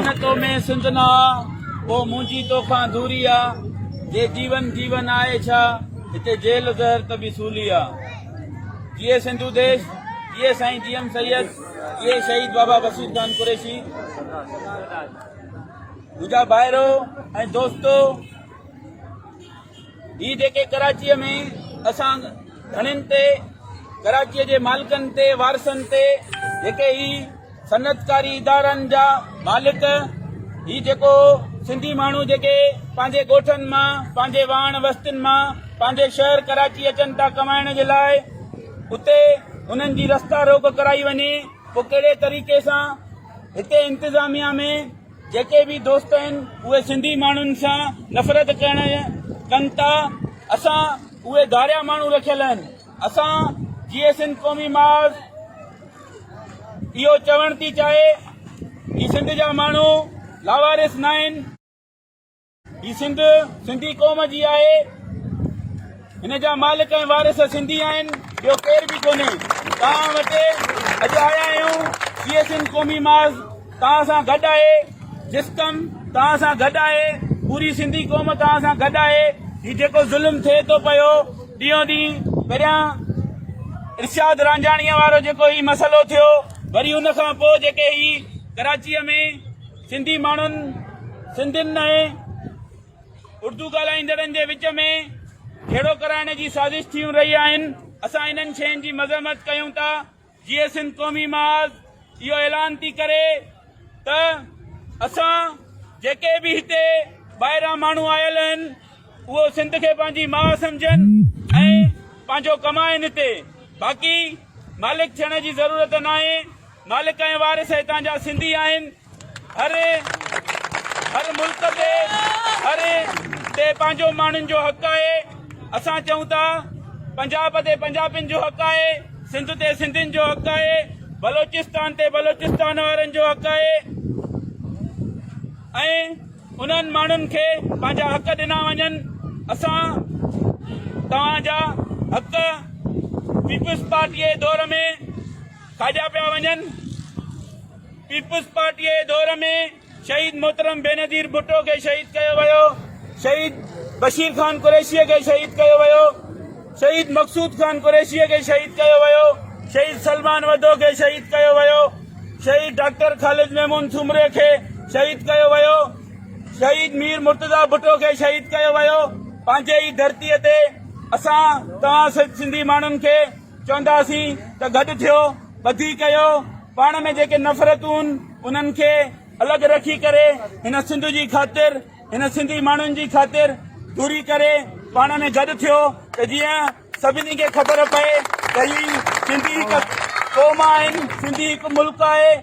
जानतो में सिंधना वो मुंजी तोखा दूरिया जे जीवन जीवन आए छा इते जेल ज़हर तभी सूलिया ये सिंधु देश ये साईं जीएम सैयद ये शहीद बाबा बशीर खान कुरैशी मुझा भाइरो ऐं दोस्तो ही जेके कराची में असां घणनि ते कराची जे मालिकनि ते वारसनि ते जेके ही सनतकारी इदारनि जा मालिक ही जेको सिंधी माण्हू जेके पंहिंजे ॻोठनि मां पंहिंजे वाण बस्तियुनि मां पंहिंजे शहर कराची अचनि था कमाइण जे लाइ उते उन्हनि जी रस्ता रोक कराई वञे पोइ कहिड़े तरीक़े सां हिते इंतिज़ामिया में जेके भी दोस्त आहिनि उहे सिंधी माण्हुनि सां नफ़रत कनि था। असां उहे धारिया माण्हू रखियल आहिनि। असां जीअं सिंध क़ौमी माज़ इहो चवण थी चाहे ही सिंध जा माण्हू लावारिस न आहिनि। ही सिंधी क़ौम जी आहे। हिन जा मालिक ऐं वारिस सिंधी आहिनि। ॿियो केर बि कोन्हे। तव्हां वटि अॼु आया आहियूं। जीअं सिंध क़ौमी माज़ तव्हां सां गॾु आहे। जिस्कम तव्हां सां गॾु आहे। पूरी सिंधी क़ौम तव्हां सां गॾु आहे। ही जेको ज़ुल्म थिए थो पियो ॾींहों ॾींहुं पहिरियां इरशाद रांझाणीअ वारो जेको ही मसइलो थियो वरी हुन खां पोइ जेके ही कराचीअ में सिंधी माण्हुनि सिंधियुनि ऐं उर्दू ॻाल्हाईंदड़नि जे विच में खेड़ो कराइण जी साज़िश थी रही आहिनि। असां इन्हनि शयुनि जी मज़म्मत कयूं था। जीअं सिंध क़ौमी माज़ इहो ऐलान थी करे त असां जेके बि हिते ॿाहिरां माण्हू आयल आहिनि उहो सिंध खे पंहिंजी माउ सम्झनि ऐं पंहिंजो कमाइनि हिते। बाक़ी मालिक थियण जी ज़रूरत न आहे। मालिक ऐं वारिस हितां जा सिंधी आहिनि। हर मुल्क ते पंहिंजो माण्हुनि जो हक़ आहे। असां चऊं था पंजाब ते पंजाबियुनि जो हक़ आहे। सिंध ते सिंधियुनि जो हक़ आहे। बलोचिस्तान ते बलोचिस्तान वारनि जो हक़ आहे ऐं उन्हनि माण्हुनि खे पंहिंजा हक़ ॾिना वञनि। असां तव्हांजा हक़ पीपुल्स पार्टीअ जे दौर में खाजा पिया वञनि। पीपुल्स पार्टीअ जे दौर में शहीद मोहतरम बेनज़ीर भुट्टो खे शहीद कयो वियो। शहीद बशीर खान कुरैशीअ खे शहीद कयो वियो। शहीद मक़सूद खान कुरैशीअ खे शहीद कयो वियो। शहीद सलमान वदो खे शहीद कयो वियो। शहीद डॉक्टर ख़ालिद महमूद थुमरे खे शहीद कयो वियो। शहीद मीर मुर्तज़ा भुट्टो खे शहीद कयो वियो। पंहिंजे ई धरतीअ ते असां तव्हां सिंधी माण्हुनि खे चवंदासीं त गॾु थियो, ॿधी कयो। पाण में जेके नफ़रतूं उन्हनि खे अलॻि रखी करे हिन सिंध जी ख़ातिर हिन सिंधी माण्हुनि जी ख़ातिर दूरी करे पाण में गॾु थियो त जीअं सभिनी खे ख़बर पए त ही सिंधी हिकु क़ौम आहिनि। सिंधी हिकु मुल्क आहे।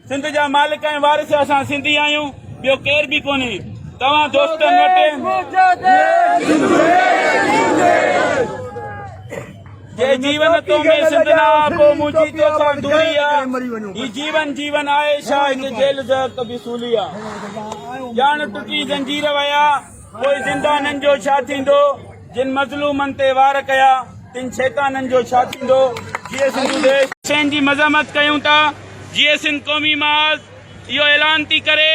सिंध जा मालिक ऐं वारिस असां सिंधी आहियूं। ॿियो केर बि कोन्हे। तव्हां दोस्तनि वटि जीवन तो में सिंधना पोइ मुंहिंजी तोखां दूरी आहे। ही जीवन जीवन आहे छा हिते जेल ज़हर तभी सूलिया। ॼाण टुटी जंजीर वया पोइ ज़िंदाननि जो छा थींदो। जिन मज़लूमनि ते वार कया तिन शैताननि जो छा थींदो। जीअं सिंधु देश शयुनि जी मज़म्मत कयूं था। जीअं सिंध क़ौमी माज़ इहो ऐलान थी करे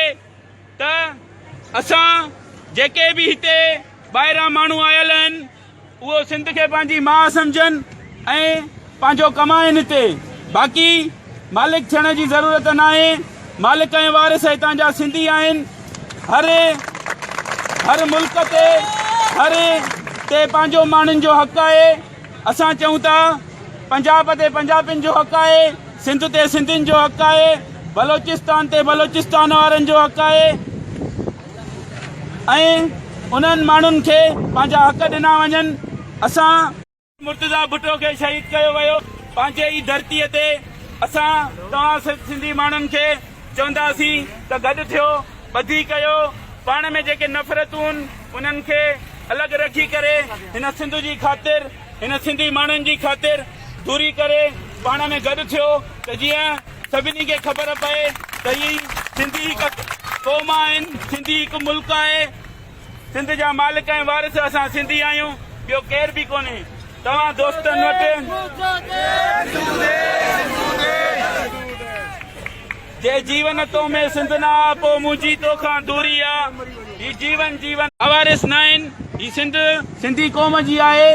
त असां जेके बि हिते ॿाहिरां माण्हू आयल आहिनि उहो सिंध खे पंहिंजी माउ सम्झनि ऐं पंहिंजो कमाइनि हिते। बाक़ी मालिक थियण जी ज़रूरत न आहे। मालिक ऐं वारिस हितां जा सिंधी आहिनि। हर मुल्क ते पंहिंजो माण्हुनि जो हक़ आहे। असां चऊं था पंजाब ते पंजाबियुनि जो हक़ आहे। सिंध ते सिंधियुनि जो हक़ आहे। बलोचिस्तान ते बलोचिस्तान वारनि जो हक़ आहे ऐं उन्हनि माण्हुनि खे पंहिंजा हक़ ॾिना वञनि। असां मुर्तज़ा भुट्टो खे शहीद कयो वियो। पंहिंजे ई धरतीअ ते असां तव्हां सिंधी माण्हुनि खे चवंदासीं त गॾु थियो, ॿधी कयो। पाण में जेके नफ़रतूं उन्हनि खे अलॻि रखी करे हिन सिंध जी ख़ातिर हिन सिंधी माण्हुनि जी ख़ातिर दूरी करे पाण में गॾु थियो त जीअं सभिनी खे ख़बर पए त ही सिंधी हिकु क़ौम आहिनि। सिंधी हिकु मुल्क आहे। सिंध जा मालिक ऐं वारिस असां सिंधी आहियूं। ॿियो केर बि कोन्हे। तव्हां दोस्तनि वटि जे जीवन तो में सिंध ना पो मुंहिंजी तोखां दूरी आ ही जीवन जीवन अवारिस न आहिनि ही सिंधी क़ौम जी आहे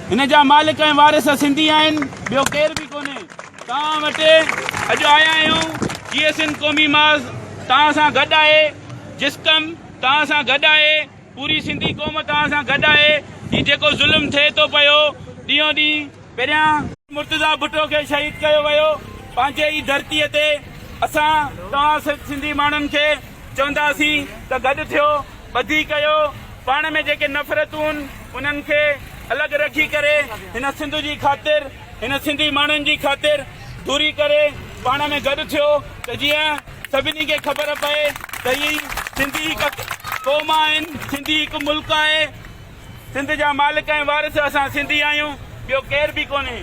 हिन जा मालिक ऐं वारिस सिंधी आहिनि ॿियो केर बि कोन्हे तव्हां वटि अॼु आया आहियूं जीअं सिंध क़ौमी माज़ तव्हां सां गॾु आहे जिस्कम तव्हां सां गॾु आहे पूरी सिंधी क़ौम तव्हां सां गॾु आहे ही जेको ज़ुल्म थिए थो पियो ॾींहों ॾींहुं पहिरियां मुर्तज़ा भुट्टो खे शहीद कयो वियो पंहिंजे ई धरतीअ ते असां तव्हां सिंधी माण्हुनि खे चवंदासीं त गॾु थियो ॿधी कयो पाण में जेके नफ़रतूं आहिनि उन्हनि खे अलॻि रखी करे हिन सिंध जी ख़ातिर हिन सिंधी माण्हुनि जी ख़ातिर दूरी करे पाण में गॾु थियो त जीअं सभिनी खे ख़बर पए त ही सिंधी हिकु क़ौम आहिनि सिंधी हिकु मुल्क आहे सिंध जा मालिक ऐं वारिस असां सिंधी आहियूं ॿियो केर बि कोन्हे।